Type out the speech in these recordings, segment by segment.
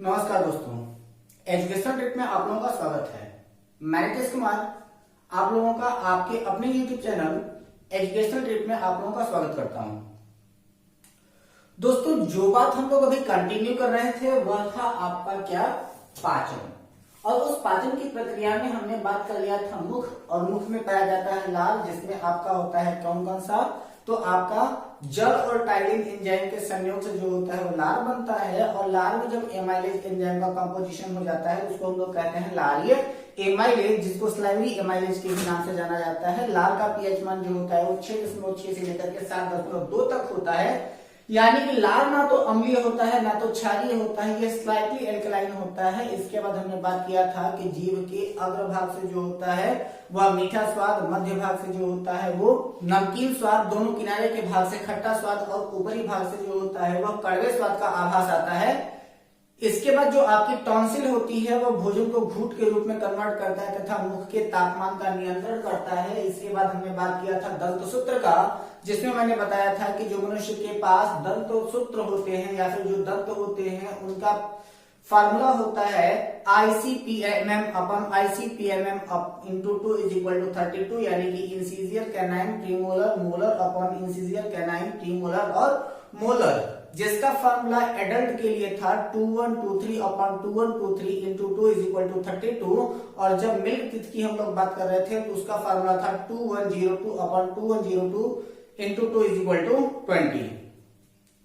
नमस्कार दोस्तों, education trip में आप लोगों का स्वागत है। मैं नितेश कुमार आप लोगों का आपके अपने YouTube चैनल एजुकेशन ट्रिप में आप लोगों का स्वागत करता हूं। दोस्तों, जो बात हम लोग अभी कंटिन्यू कर रहे थे वह था आपका क्या, पाचन। और उस पाचन की प्रक्रिया में हमने बात कर लिया था मुख, और मुख में पाया जाता है लार, जिसमें आपका होता है कौन कौन सा, तो आपका जल और टाइलिन एंजाइम के संयोग से जो होता है वो लार बनता है। और लार में जब एमाइलेज एंजाइम का कंपोजिशन हो जाता है उसको हम लोग कहते हैं लारीय एमाइलेज, जिसको स्लाइवरी एमाइलेज के भी नाम से जाना जाता है। लार का पीएच मान जो होता है वो 6.6 से लेकर के 7.2 तक होता है। यानी कि लार ना तो अम्लीय होता है ना तो क्षारीय होता है, ये स्लाइटली एल्कलाइन होता है। इसके बाद हमने बात किया था कि जीव के अग्रभाग से जो होता है वह मीठा स्वाद, मध्य भाग से जो होता है वो नमकीन स्वाद, दोनों किनारे के भाग से खट्टा स्वाद और ऊपरी भाग से जो होता है वह कड़वे स्वाद का आभास आता है। इसके बाद जो आपकी टॉन्सिल होती है वह भोजन को घूंट के रूप में कन्वर्ट करता है तथा मुख के तापमान का नियंत्रण करता है। इसके बाद हमने बात किया था दंतसूत्र का, जिसमें मैंने बताया था कि जो मनुष्य के पास दंतसूत्र होते हैं या फिर जो दंत होते हैं उनका फार्मूला होता है ICPMM upon ICPMM into 2 is equal to 32, यानी कि incisor canine premolar molar upon incisor canine premolar और मोलर, जिसका फार्मूला एडल्ट के लिए था 2123 upon 2123 into 2 is equal to 32। और जब मिल्क टीथ की हम लोग बात कर रहे थे तो उसका फार्मूला था 2102 अपन 2102 इंटू 2 इज इक्वल टू 20।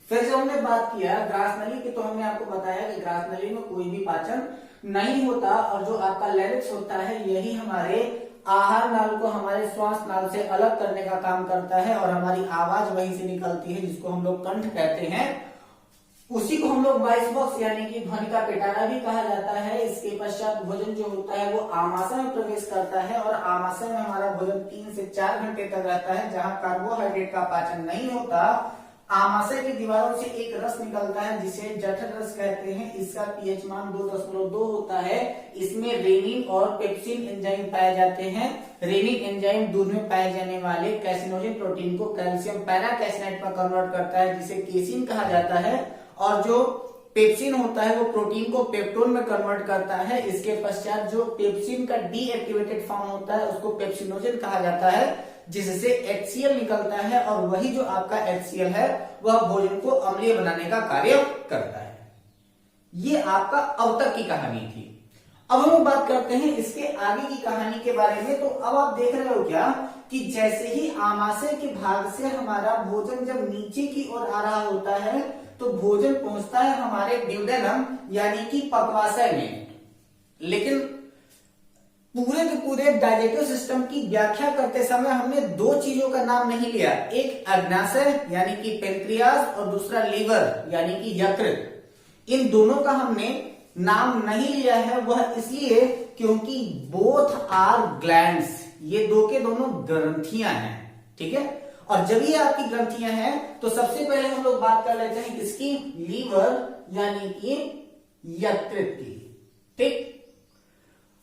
फिर जब हमने बात किया ग्रास नली की, तो हमने आपको बताया कि ग्रास नली में कोई भी पाचन नहीं होता, और जो आपका लैरिक्स होता है यही हमारे आहार नाल को हमारे श्वास नाल से अलग करने का काम करता है, और हमारी आवाज वहीं से निकलती है जिसको हम लोग कंठ कहते हैं। उसी को हम लोग वॉइस बॉक्स यानी कि ध्वनि का पिटारा भी कहा जाता है। इसके पश्चात भोजन जो होता है वो आमाशय में प्रवेश करता है, और आमाशय में हमारा भोजन 3 से 4 घंटे तक रहता है, जहां कार्बोहाइड्रेट का पाचन नहीं होता। आमाशय की दीवारों से एक रस निकलता है जिसे जठर रस कहते हैं। इसका पीएच मान 2.2 होता है। इसमें रेनिन और पेप्सिन एंजाइम पाए जाते हैं। रेनिन एंजाइम दूध में पाए जाने वाले कैसिनोजन प्रोटीन को कैल्शियम पैराकैसिनेट में कन्वर्ट करता है, जिसे केसिन कहा जाता है। और जो पेप्सिन होता है वो प्रोटीन को पेप्टोन में कन्वर्ट करता है। इसके पश्चात जो पेप्सिन का डीएक्टिवेटेड फॉर्म होता है उसको पेप्सिनोजन कहा जाता है, जिससे HCl निकलता है, और वही जो आपका HCl है वह भोजन को अम्लीय बनाने का कार्य करता है। ये आपका अब तक की कहानी थी। अब हम बात करते हैं इसके आगे की कहानी के बारे में। तो अब आप देख रहे हो क्या कि जैसे ही आमाशय के भाग से हमारा भोजन जब नीचे की ओर आ रहा होता है तो भोजन पहुंचता है हमारे ड्यूडेनम यानी कि पक्वाशय में। लेकिन पूरे के पूरे डाइजेस्टिव सिस्टम की व्याख्या करते समय हमने दो चीजों का नाम नहीं लिया, एक अग्नाशय यानी कि पेंक्रियाज और दूसरा लीवर यानी कि यकृत। इन दोनों का हमने नाम नहीं लिया है, वह इसलिए क्योंकि बोथ आर ग्लैंड्स, ये दो के दोनों ग्रंथियां हैं। ठीक है, और जब ये आपकी ग्रंथियां हैं तो सबसे पहले हम लोग बात कर लेते हैं किसकी, लीवर यानी कि यकृत की। ठीक,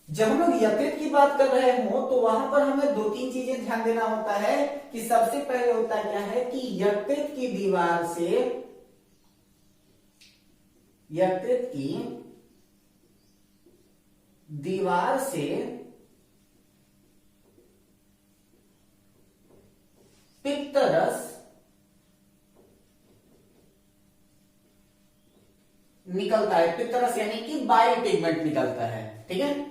जब हम लोग यकृत की बात कर रहे हो तो वहां पर हमें 2-3 चीजें ध्यान देना होता है कि सबसे पहले होता क्या है कि यकृत की दीवार से पित्त रस निकलता है। पित्त रस यानी कि बाइल पिगमेंट निकलता है। ठीक है,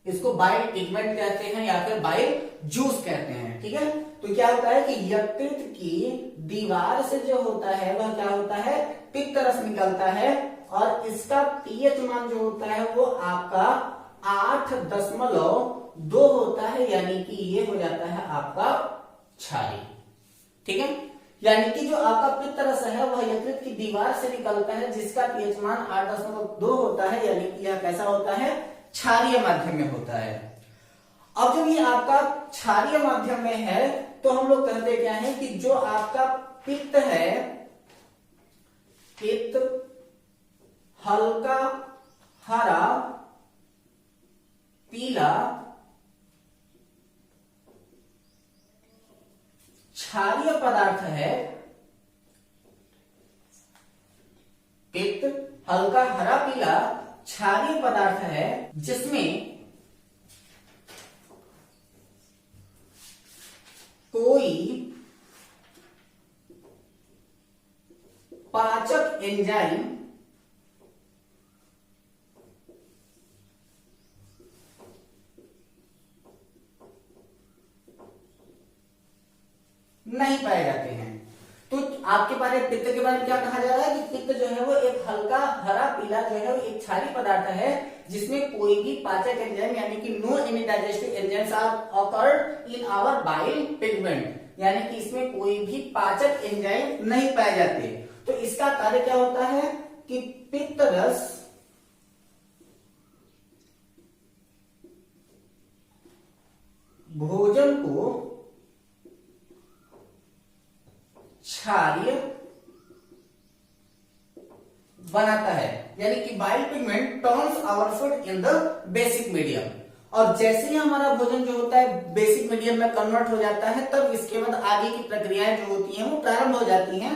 इसको बाइल पिगमेंट कहते हैं या फिर बाइल जूस कहते हैं। ठीक है, तो क्या होता है कि यकृत की दीवार से जो होता है वह क्या होता है, पित्त रस निकलता है, और इसका पीएच मान जो होता है वो आपका 8.2 होता है, यानी कि ये हो जाता है आपका क्षारीय। ठीक है, यानी कि जो आपका पित्त रस है वह यकृत की दीवार से निकलता है जिसका पीएच मान 8.2 होता है, यानी कि यह कैसा होता है, क्षारीय माध्यम में होता है। अब जब ये आपका क्षारीय माध्यम में है तो हम लोग कहते क्या है कि जो आपका पित्त है, पित्त हल्का हरा पीला क्षारीय पदार्थ है। पित्त हल्का हरा पीला क्षारीय पदार्थ है जिसमें कोई पाचक एंजाइम नहीं पाए जाते हैं। तो आपके बारे में पित्त के बारे में क्या कहा जा रहा है कि पित्त जो है वो एक हल्का हरा पीला जो है वो एक क्षारीय पदार्थ है जिसमें कोई भी पाचक एंजाइम यानी कि no any digestive enzymes are occurred in our bile pigment, यानी कि इसमें कोई भी पाचक एंजाइम नहीं पाए जाते। तो इसका कार्य क्या होता है कि पित्त रस भोजन को क्षारीय बनाता है, यानी कि bile pigment turns our food in the basic medium. और जैसे ही हमारा भोजन जो होता है बेसिक मीडियम में कन्वर्ट हो जाता है तब इसके बाद आगे की प्रक्रियाएं जो होती हैं वो प्रारंभ हो जाती हैं।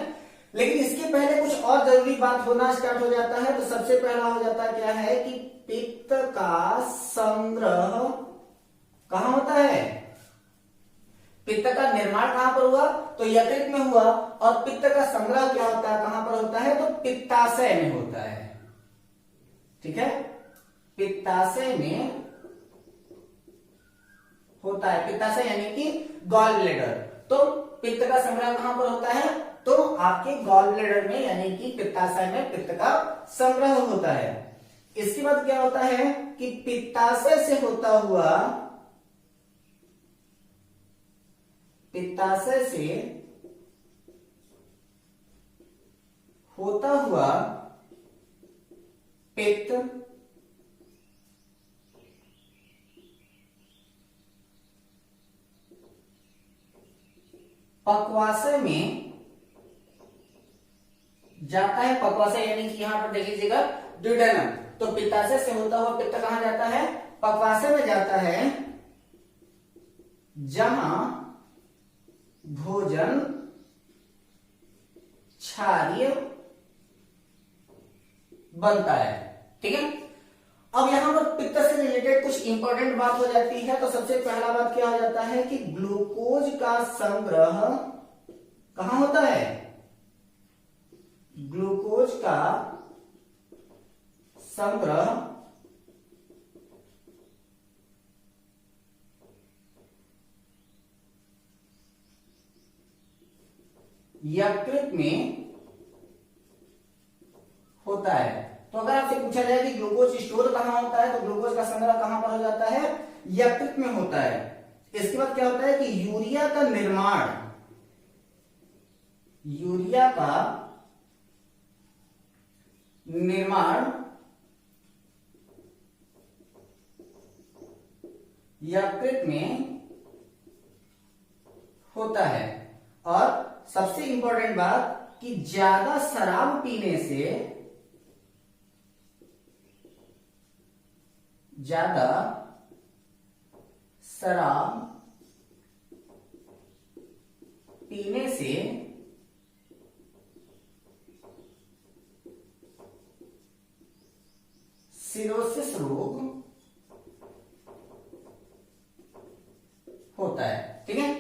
लेकिन इसके पहले कुछ और जरूरी बात होना स्टार्ट हो जाता है। तो सबसे पहला हो जाता है क्या है कि पित्त का संग्रह कहां होता है? पित्त का निर्माण कहां पर हुआ? तो यकृत में हुआ। और पित्त का संग्रह क्या होता है, कहां पर होता है? तो पित्ताशय में होता है। ठीक है, पित्ताशय में होता है। पित्ताशय यानी कि गॉल ब्लैडर। तो पित्त का संग्रह कहां पर होता है? तो आपके गॉल ब्लैडर में यानी कि पित्ताशय में पित्त का संग्रह होता है। इसके बाद क्या होता है कि पित्ताशय से होता हुआ पित्त पक्वाशय में जाता है। पक्वाशय यानी कि यहां पर देख लीजिएगा ड्यूडेनम। तो पित्ताशय से होता हुआ पित्त कहां जाता है? पक्वाशय में जाता है, जहां भोजन क्षारीय बनता है। ठीक है, अब यहां पर पित्त से रिलेटेड कुछ इंपॉर्टेंट बात हो जाती है। तो सबसे पहला बात क्या हो जाता है कि ग्लूकोज का संग्रह कहां होता है? ग्लूकोज का संग्रह यकृत में होता है। तो अगर आपसे पूछा जाए कि ग्लूकोज स्टोर कहां होता है तो ग्लूकोज का संग्रह कहां पर हो जाता है? यकृत में होता है। इसके बाद क्या होता है कि यूरिया का निर्माण यकृत में होता है। और सबसे इंपॉर्टेंट बात कि ज्यादा शराब पीने से सिरोसिस रोग होता है। ठीक है,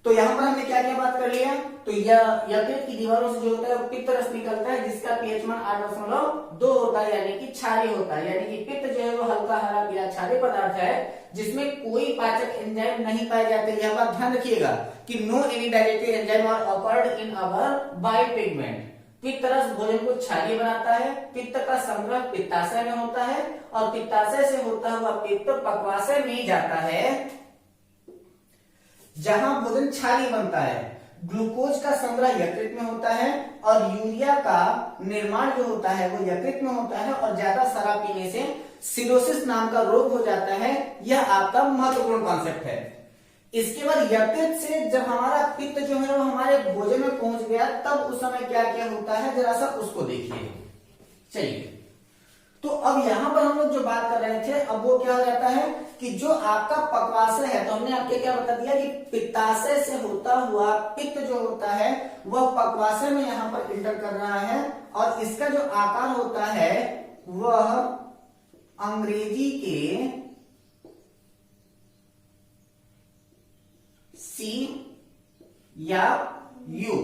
तो यहां पर हमने क्या क्या बात कर लिया? तो यकृत की दीवारों से जो होता है पित्त रस निकलता है जिसका पीएच मान 8.2 होता है, यानी कि क्षारीय होता है। यानी कि पित्त जो है वो हल्का हरा पीला क्षारीय पदार्थ है जिसमें कोई पाचक एंजाइम नहीं पाए जाते। यह बात ध्यान रखिएगा कि no any digestive enzyme are occurred in our bile pigment. पित्त रस भोजन को क्षारीय बनाता है। पित्त का संग्रह पित्ताशय में होता है और पित्ताशय से होता हुआ पित्त पक्वाशय में जाता है जहां भोजन क्षारीय बनता है। ग्लूकोज का संग्रह यकृत में होता है और यूरिया का निर्माण जो होता है वो यकृत में होता है। और ज्यादा शराब पीने से सिरोसिस नाम का रोग हो जाता है। यह आपका महत्वपूर्ण कॉन्सेप्ट है। इसके बाद यकृत से जब हमारा पित्त जो है वो हमारे भोजन में पहुंच गया तब उस समय क्या क्या होता है जरा सा उसको देखिए। चलिए, तो अब यहां पर हम लोग जो बात कर रहे थे, अब वो क्या हो जाता है कि जो आपका पक्वाशय है, तो हमने आपके क्या बता दिया कि पित्ताशय से होता हुआ पित्त जो होता है वह पक्वाशय में यहां पर इंटर कर रहा है, और इसका जो आकार होता है वह अंग्रेजी के सी या यू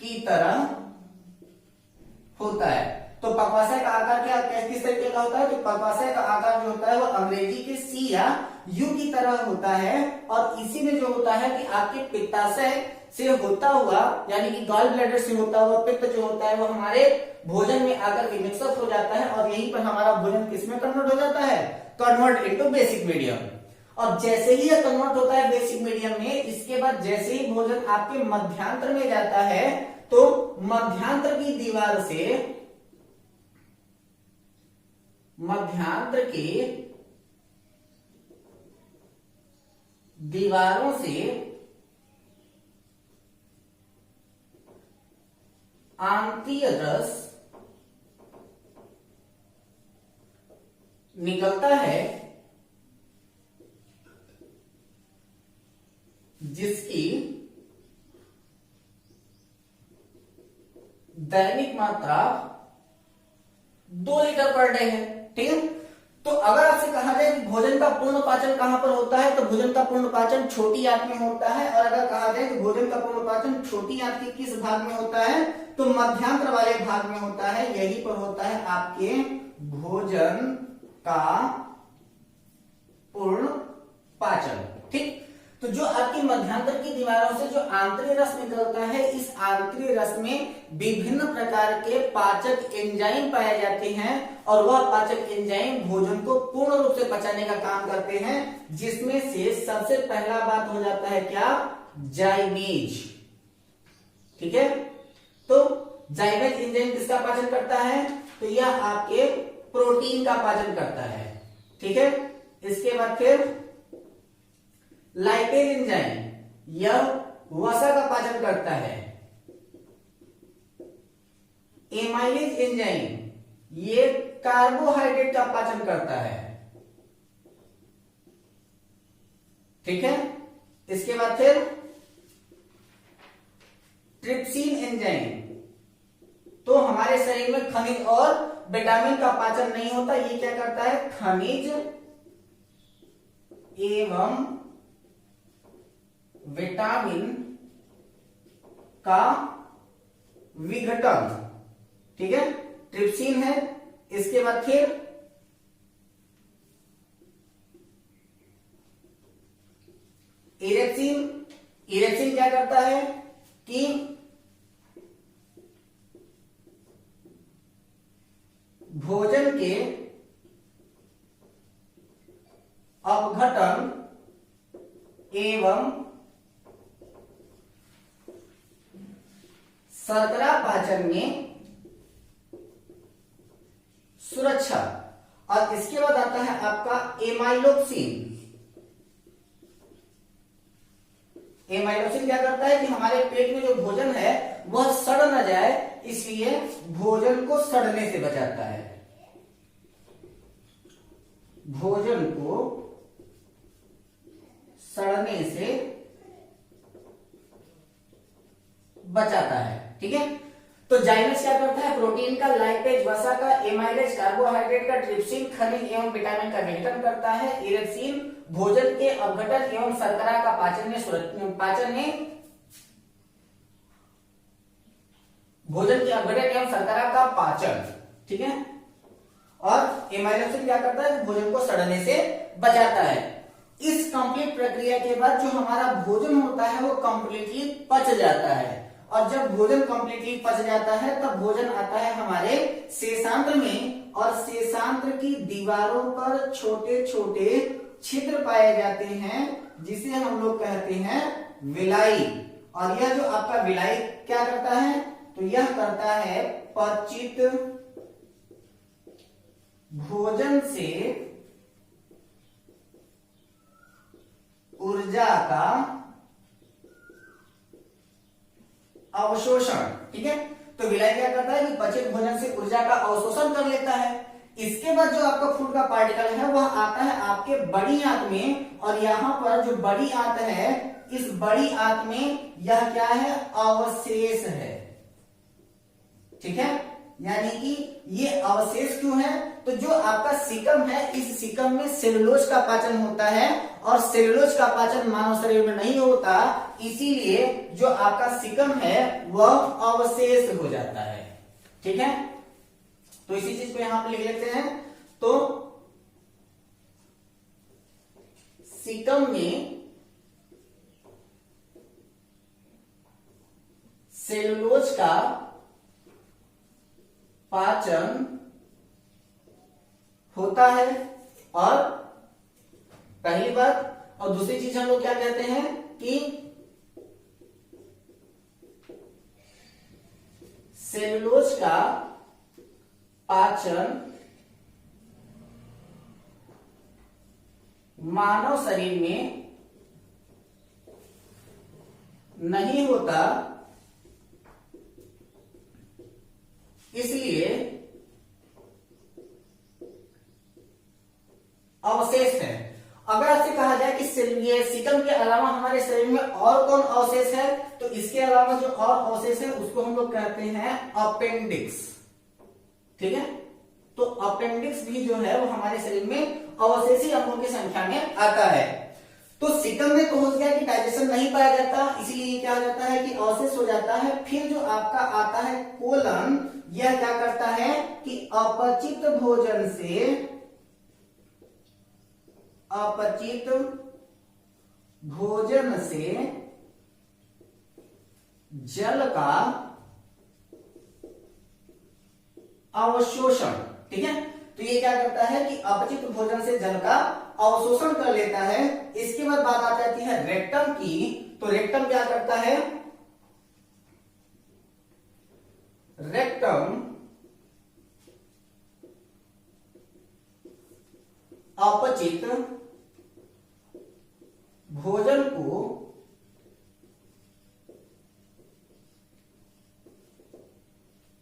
की तरह होता है। तो पक्वाशय का आकार क्या किस तरीके का होता है? तो पक्वाशय का आकार जो होता है वो अंग्रेजी के सी या यू की तरह होता है, और इसी में जो होता है कि आपके पित्ताशय से होता हुआ यानी कि गॉल ब्लैडर से होता हुआ पित्त जो होता है वो हमारे भोजन में आकर के मिक्सअप हो जाता है, और यहीं पर हमारा भोजन किसमें कन्वर्ट हो जाता है? Convert into basic medium. और जैसे ही यह कन्वर्ट होता है बेसिक मीडियम में, इसके बाद जैसे ही भोजन आपके मध्यांतर में जाता है, तो मध्यांतर की दीवार से, मध्यांतर के दीवारों से आंतीय रस निकलता है, जिसकी दैनिक मात्रा 2 लीटर पर डे है। ठीक है, तो अगर आपसे कहा जाए कि भोजन का पूर्ण पाचन कहां पर होता है, तो भोजन का पूर्ण पाचन छोटी आंत में होता है, और अगर कहा जाए कि भोजन का पूर्ण पाचन छोटी आंत के किस भाग में होता है, तो मध्यांतर वाले भाग में होता है। यही पर होता है आपके भोजन का पूर्ण पाचन। ठीक, तो जो आपकी मध्यांतर की दीवारों से जो आंतरिक रस निकलता है, इस आंतरिक रस में विभिन्न प्रकार के पाचक एंजाइम पाए जाते हैं, और वह पाचक एंजाइम भोजन को पूर्ण रूप से पचाने का काम करते हैं, जिसमें से सबसे पहला बात हो जाता है क्या? जाइमेज। ठीक है, तो जाइमेज एंजाइम किसका पाचन करता है? तो यह आपके प्रोटीन का पाचन करता है। ठीक है, इसके बाद फिर लाइपेज एंजाइम, यह वसा का पाचन करता है। एमाइलेज एंजाइम, ये कार्बोहाइड्रेट का पाचन करता है। ठीक है, इसके बाद फिर ट्रिप्सिन एंजाइम, तो हमारे शरीर में खनिज और विटामिन का पाचन नहीं होता, ये क्या करता है? खनिज एवं विटामिन का विघटन। ठीक है, ट्रिप्सिन है। इसके बाद फिर इरेक्सिन। इरेक्सिन क्या करता है कि भोजन के अपघटन एवं शर्करा पाचन में सुरक्षा। और इसके बाद आता है आपका एमाइलोक्सिन। एमाइलोक्सिन क्या करता है कि हमारे पेट में जो भोजन है वह सड़ न जाए, इसलिए भोजन को सड़ने से बचाता है। भोजन को सड़ने से बचाता है। ठीक है, तो जाइमेज क्या करता है? प्रोटीन का, लाइपेज वसा का, एमाइलेज कार्बोहाइड्रेट का, ट्रिप्सिन खनिज एवं विटामिन का विघटन करता है। इरेक्सिन भोजन के अपघटन एवं शर्करा का पाचन में भोजन के अपघटन एवं शर्करा का पाचन। ठीक है, और एमाइलोक्सिन क्या करता है? भोजन को सड़ने से बचाता है। इस कंप्लीट प्रक्रिया के बाद जो हमारा भोजन होता है वो कंप्लीटली पच जाता है, और जब भोजन कंप्लीटली पच जाता है तब भोजन आता है हमारे शेषांत्र में, और शेषांत्र की दीवारों पर छोटे छोटे छिद्र पाए जाते हैं, जिसे हम लोग कहते हैं विलाई। और यह जो आपका विलाई क्या करता है? तो यह करता है पचित भोजन से ऊर्जा का अवशोषण। ठीक है, तो विलाई क्या करता है कि पचित भोजन से ऊर्जा का अवशोषण कर लेता है। इसके बाद जो आपका फूड का पार्टिकल है वह आता है आपके बड़ी आंत में, और यहाँ पर जो बड़ी आंत है, इस बड़ी आंत में यह क्या है, अवशेष है। ठीक है, यानी कि ये अवशेष क्यों है, तो जो आपका सीकम है, इस सीकम में सेलुलोज का पाचन होता है, और सेलुलोज का पाचन मानव शरीर में नहीं होता, इसीलिए जो आपका सीकम है वह अवशेष हो जाता है। ठीक है, तो इसी चीज को यहां पर लिख लेते हैं। तो सीकम में सेलुलोज का पाचन होता है, और पहली बात, और दूसरी चीज हम लोग क्या कहते हैं कि सेलुलोज का पाचन मानव शरीर में नहीं होता, इसलिए अवशेष है। अगर आपसे कहा जाए कि ये सीकम के अलावा हमारे शरीर में और कौन अवशेष है, तो इसके अलावा जो और अवशेष है उसको हम लोग कहते हैं अपेंडिक्स। ठीक है, तो अपेंडिक्स भी जो है वो हमारे शरीर में अवशेषी अंगों की संख्या में आता है। तो सीकम में तो हो गया कि डाइजेशन नहीं पाया जाता, इसीलिए क्या हो जाता है कि अवशेष हो जाता है। फिर जो आपका आता है कोलन, यह क्या करता है कि अपचित भोजन से जल का अवशोषण। ठीक है, तो ये क्या करता है कि अपचित भोजन से जल का अवशोषण कर लेता है। इसके बाद बात आ जाती है रेक्टम की। तो रेक्टम क्या करता है, रेक्टम अपचित भोजन को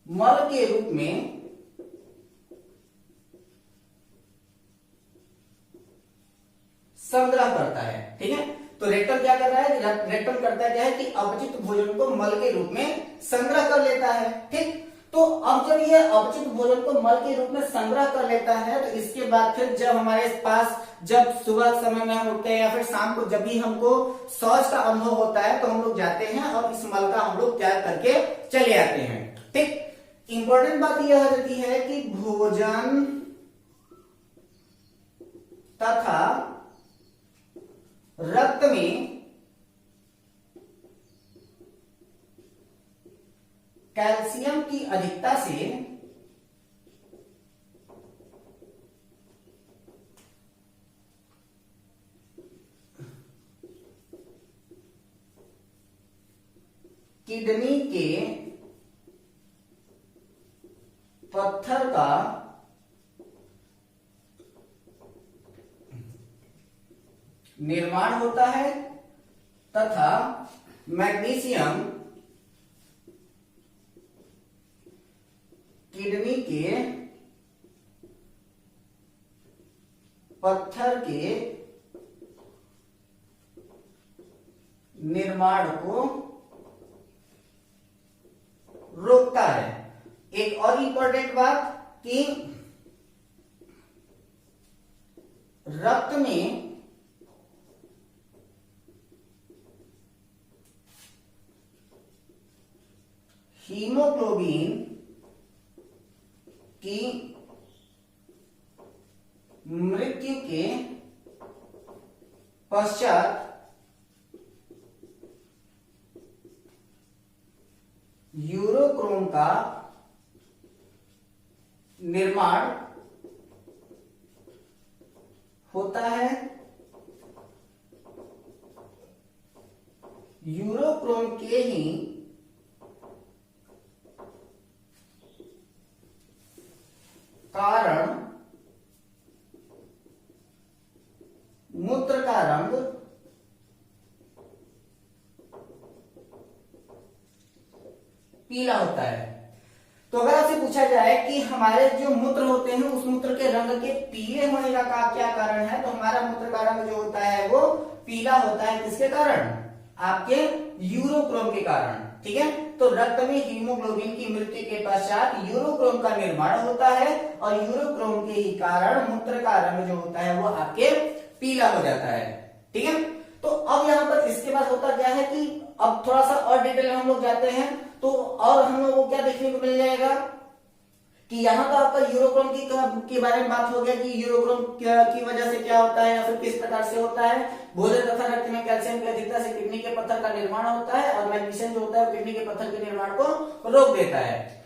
मल के रूप में संग्रह करता है। ठीक है, तो रेक्टम क्या कर रहा है, रेक्टम करता क्या है कि अपचित भोजन को मल के रूप में संग्रह कर लेता है। ठीक, तो अब जब ये अपचित भोजन को मल के रूप में संग्रह कर लेता है, तो इसके बाद फिर जब हमारे पास, जब सुबह समय में हम उठते हैं या फिर शाम को जब भी हमको शौच का अनुभव होता है, तो हम लोग जाते हैं और इस मल का हम लोग त्याग करके चले आते हैं। ठीक, इंपॉर्टेंट बात यह हो जाती है कि भोजन तथा रक्त में कैल्शियम की अधिकता से किडनी के पत्थर का निर्माण होता है तथा मैग्नीशियम किडनी के पत्थर के निर्माण को रोकता है। एक और इंपॉर्टेंट बात कि रक्त में हीमोग्लोबिन की मृत्यु के पश्चात यूरोक्रोम का निर्माण होता है। यूरोक्रोम के ही कारण मूत्र का रंग पीला होता है। तो अगर आपसे पूछा जाए कि हमारे जो मूत्र होते हैं उस मूत्र के रंग के पीले होने का क्या कारण है, तो हमारा मूत्र का रंग जो होता है वो पीला होता है। किसके कारण? आपके यूरोक्रोम के कारण। ठीक है, तो रक्त में हीमोग्लोबिन की मृत्यु के पश्चात यूरोक्रोम का निर्माण होता है और यूरोक्रोम के ही कारण मूत्र का रंग जो होता है वो आपके पीला हो जाता है। ठीक है, तो अब यहाँ पर इसके बाद होता क्या है कि अब थोड़ा सा और डिटेल में हम लोग जाते हैं, तो और हम लोग को क्या देखने को मिल जाएगा कि यहाँ तो आपका यूरोक्रोम के बारे में बात हो गया कि यूरोक्रोम की वजह से क्या होता है या फिर किस प्रकार से होता है। भोजन तथा रक्त में कैल्शियम की अधिकता से किडनी के पत्थर का निर्माण होता है और मैग्नीशियम जो होता है किडनी के पत्थर के निर्माण को रोक देता है।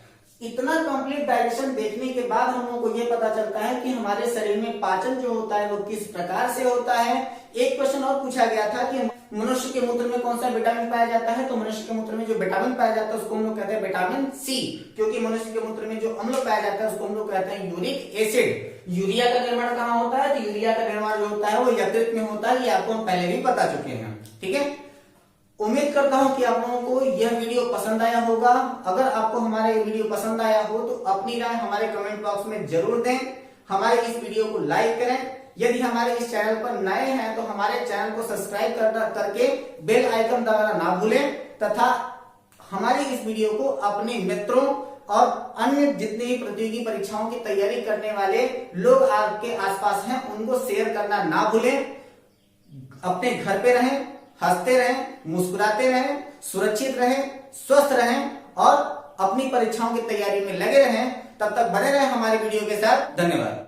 इतना कंप्लीट डाइजेशन देखने के बाद हम लोग को ये पता चलता है कि हमारे शरीर में पाचन जो होता है वो किस प्रकार से होता है। एक क्वेश्चन और पूछा गया था कि मनुष्य के मूत्र में कौन सा विटामिन पाया जाता है, तो मनुष्य के मूत्र में जो विटामिन पाया जाता है उसको हम लोग कहते हैं विटामिन सी, क्योंकि मनुष्य के मूत्र में जो अम्ल पाया जाता है उसको हम लोग कहते हैं यूरिक एसिड। यूरिया का निर्माण कहाँ होता है, तो यूरिया का निर्माण जो होता है वो यकृत में होता है, ये आपको हम पहले भी बता चुके हैं। ठीक है, उम्मीद करता हूं कि आप लोगों को यह वीडियो पसंद आया होगा। अगर आपको हमारा ये वीडियो पसंद आया हो तो अपनी राय हमारे कमेंट बॉक्स में जरूर दें। हमारे इस वीडियो को लाइक करें। यदि हमारे इस चैनल पर नए हैं तो हमारे चैनल को सब्सक्राइब करके बेल आइकन दबाना ना भूलें तथा हमारी इस वीडियो को अपने मित्रों और अन्य जितने भी प्रतियोगी परीक्षाओं की तैयारी करने वाले लोग आपके आसपास हैं उनको शेयर करना ना भूलें। अपने घर पे रहें, हंसते रहें, मुस्कुराते रहें, सुरक्षित रहें, स्वस्थ रहें और अपनी परीक्षाओं की तैयारी में लगे रहें। तब तक बने रहें हमारे वीडियो के साथ। धन्यवाद।